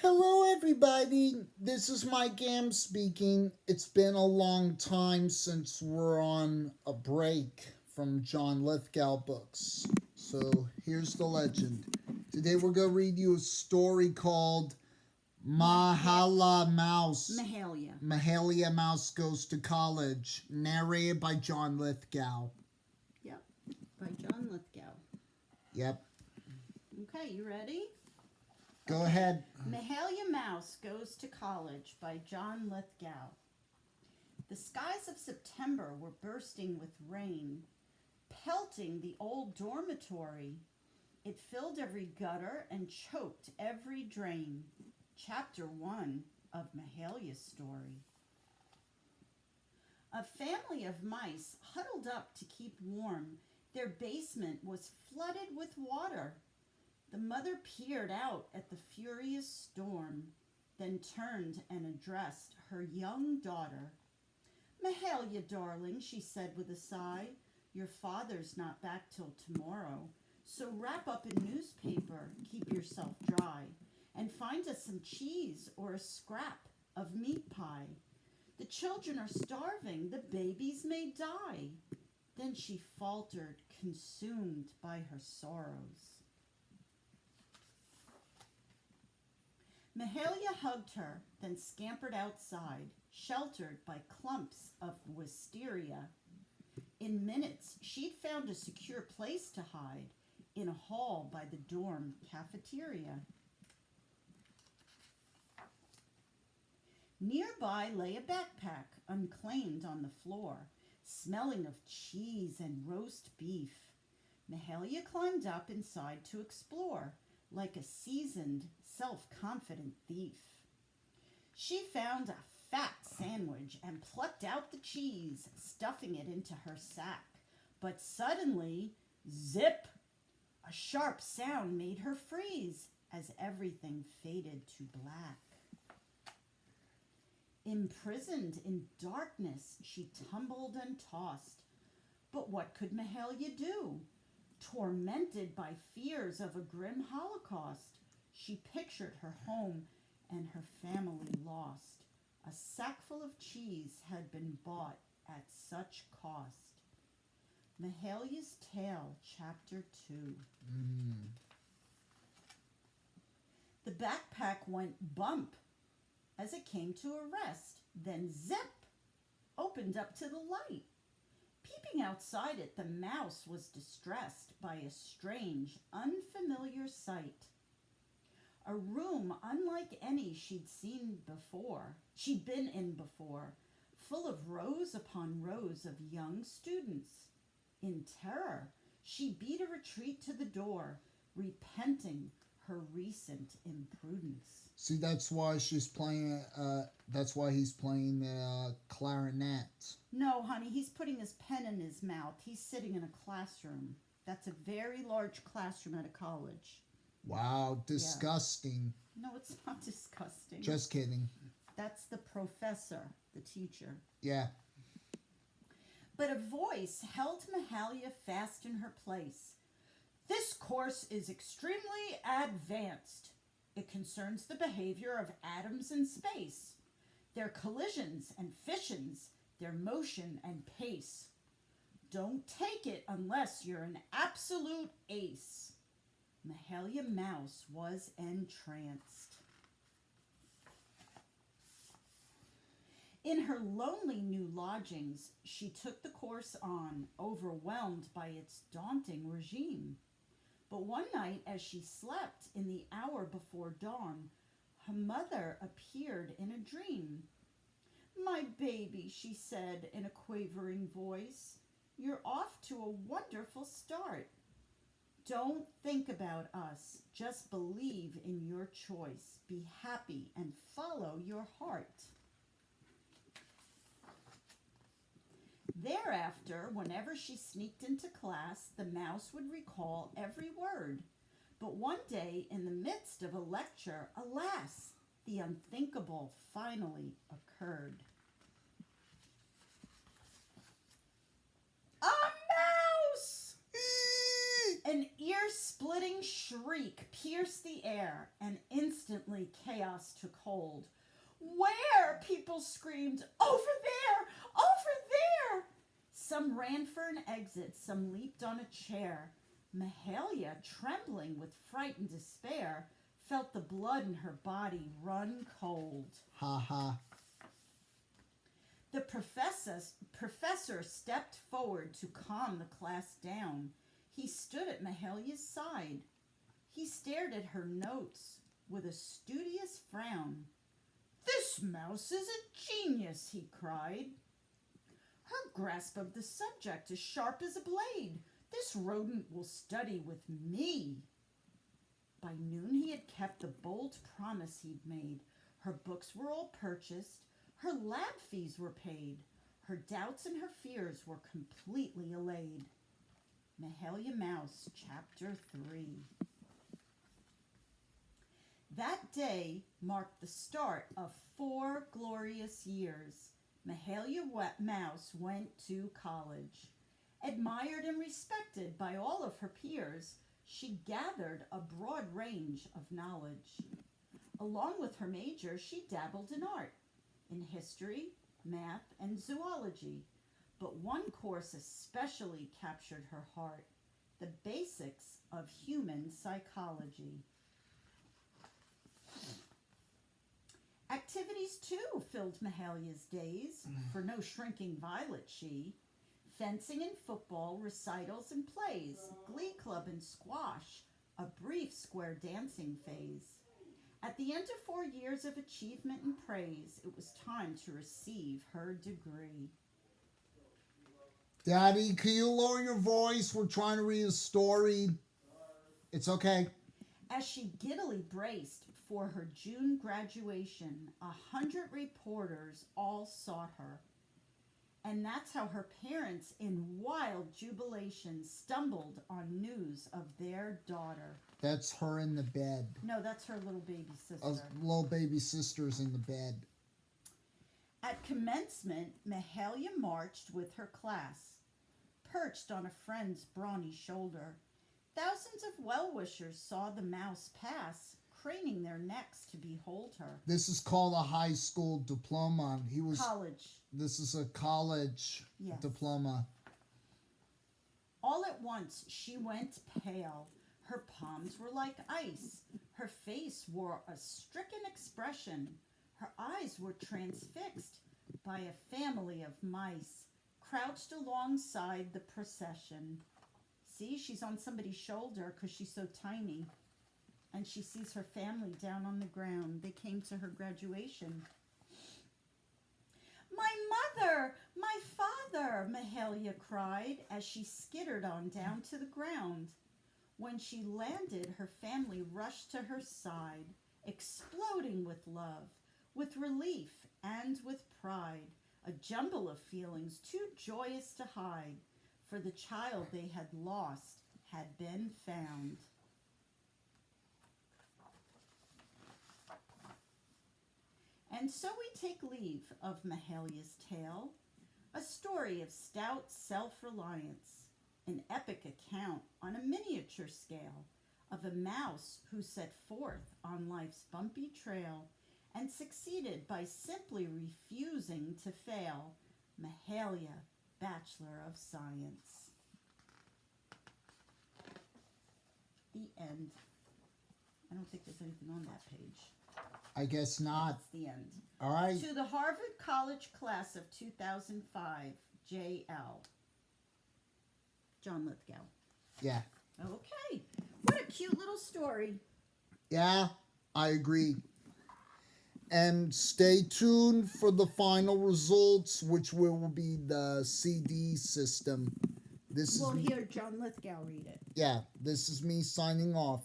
Hello, everybody. This is Mike Am speaking. It's been a long time since we're on a break from John Lithgow books. So here's the legend. Today we're going to read you a story called Mahalia. Mahalia Mouse Goes to College, narrated by John Lithgow. Yep, by John Lithgow. Yep. Okay, you ready? Go ahead. Mahalia Mouse Goes to College by John Lithgow. The skies of September were bursting with rain, pelting the old dormitory. It filled every gutter and choked every drain. Chapter 1 of Mahalia's story. A family of mice huddled up to keep warm. Their basement was flooded with water. The mother peered out at the furious storm, then turned and addressed her young daughter. "Mahalia, darling," she said with a sigh, "your father's not back till tomorrow, so wrap up a newspaper, keep yourself dry, and find us some cheese or a scrap of meat pie. The children are starving, the babies may die." Then she faltered, consumed by her sorrows. Mahalia hugged her, then scampered outside, sheltered by clumps of wisteria. In minutes, she'd found a secure place to hide, in a hall by the dorm cafeteria. Nearby lay a backpack, unclaimed on the floor, smelling of cheese and roast beef. Mahalia climbed up inside to explore, like a seasoned, self-confident thief. She found a fat sandwich and plucked out the cheese, stuffing it into her sack. But suddenly, zip! A sharp sound made her freeze as everything faded to black. Imprisoned in darkness, she tumbled and tossed. But what could Mahalia do? Tormented by fears of a grim holocaust, she pictured her home and her family lost. A sackful of cheese had been bought at such cost. Mahalia's Tale, Chapter 2. The backpack went bump as it came to a rest, then zip, opened up to the light. Peeping outside it, the mouse was distressed by a strange, unfamiliar sight. A room unlike any she'd been in before, full of rows upon rows of young students. In terror, she beat a retreat to the door, repenting her recent imprudence. See, that's why she's playing. That's why he's playing the clarinet. No, honey, he's putting his pen in his mouth. He's sitting in a classroom. That's a very large classroom at a college. Wow, disgusting. Yeah. No, it's not disgusting. Just kidding. That's the professor, the teacher. Yeah. But a voice held Mahalia fast in her place. "This course is extremely advanced. It concerns the behavior of atoms in space, their collisions and fissions, their motion and pace. Don't take it unless you're an absolute ace." Mahalia Mouse was entranced. In her lonely new lodgings, she took the course on, overwhelmed by its daunting regime. But one night, as she slept in the hour before dawn, her mother appeared in a dream. "My baby," she said in a quavering voice, "you're off to a wonderful start. Don't think about us. Just believe in your choice. Be happy and follow your heart." Thereafter, whenever she sneaked into class, the mouse would recall every word. But one day, in the midst of a lecture, alas, the unthinkable finally occurred. "A mouse!" An ear-splitting shriek pierced the air, and instantly chaos took hold. Where? People screamed. Over there! Over there! Some ran for an exit, some leaped on a chair. Mahalia, trembling with fright and despair, felt the blood in her body run cold. Ha ha. The professor stepped forward to calm the class down. He stood at Mahalia's side. He stared at her notes with a studious frown. This mouse is a genius, he cried. Her grasp of the subject is sharp as a blade. This rodent will study with me. By noon he had kept the bold promise he'd made. Her books were all purchased. Her lab fees were paid. Her doubts and her fears were completely allayed. Mahalia Mouse, Chapter 3. That day marked the start of 4 glorious years. Mahalia Mouse went to college. Admired and respected by all of her peers, she gathered a broad range of knowledge. Along with her major, she dabbled in art, in history, math, and zoology. But one course especially captured her heart, the basics of human psychology. Activities, too, filled Mahalia's days. For no shrinking violet, she. Fencing and football, recitals and plays, glee club and squash, a brief square dancing phase. At the end of 4 years of achievement and praise, it was time to receive her degree. Daddy, can you lower your voice? We're trying to read a story. It's okay. As she giddily braced for her June graduation, 100 reporters all sought her. And that's how her parents, in wild jubilation, stumbled on news of their daughter. That's her in the bed. No, that's her little baby sister. Little baby sister's in the bed. At commencement, Mahalia marched with her class, perched on a friend's brawny shoulder. Thousands of well-wishers saw the mouse pass, craning their necks to behold her. This is called a high school diploma. College. This is a college diploma. All at once, she went pale. Her palms were like ice. Her face wore a stricken expression. Her eyes were transfixed by a family of mice crouched alongside the procession. See, she's on somebody's shoulder because she's so tiny. And she sees her family down on the ground. They came to her graduation. My mother! My father! Mahalia cried as she skittered on down to the ground. When she landed, her family rushed to her side, exploding with love, with relief, and with pride, a jumble of feelings too joyous to hide, for the child they had lost had been found. And so we take leave of Mahalia's tale, a story of stout self-reliance, an epic account on a miniature scale of a mouse who set forth on life's bumpy trail and succeeded by simply refusing to fail. Mahalia, Bachelor of Science. The end. I don't think there's anything on that page. I guess not. That's the end. All right. To the Harvard College class of 2005, J.L. John Lithgow. Yeah. Okay. What a cute little story. Yeah, I agree. And stay tuned for the results, which will be the CD system. We'll hear John Lithgow read it. Yeah, this is me signing off.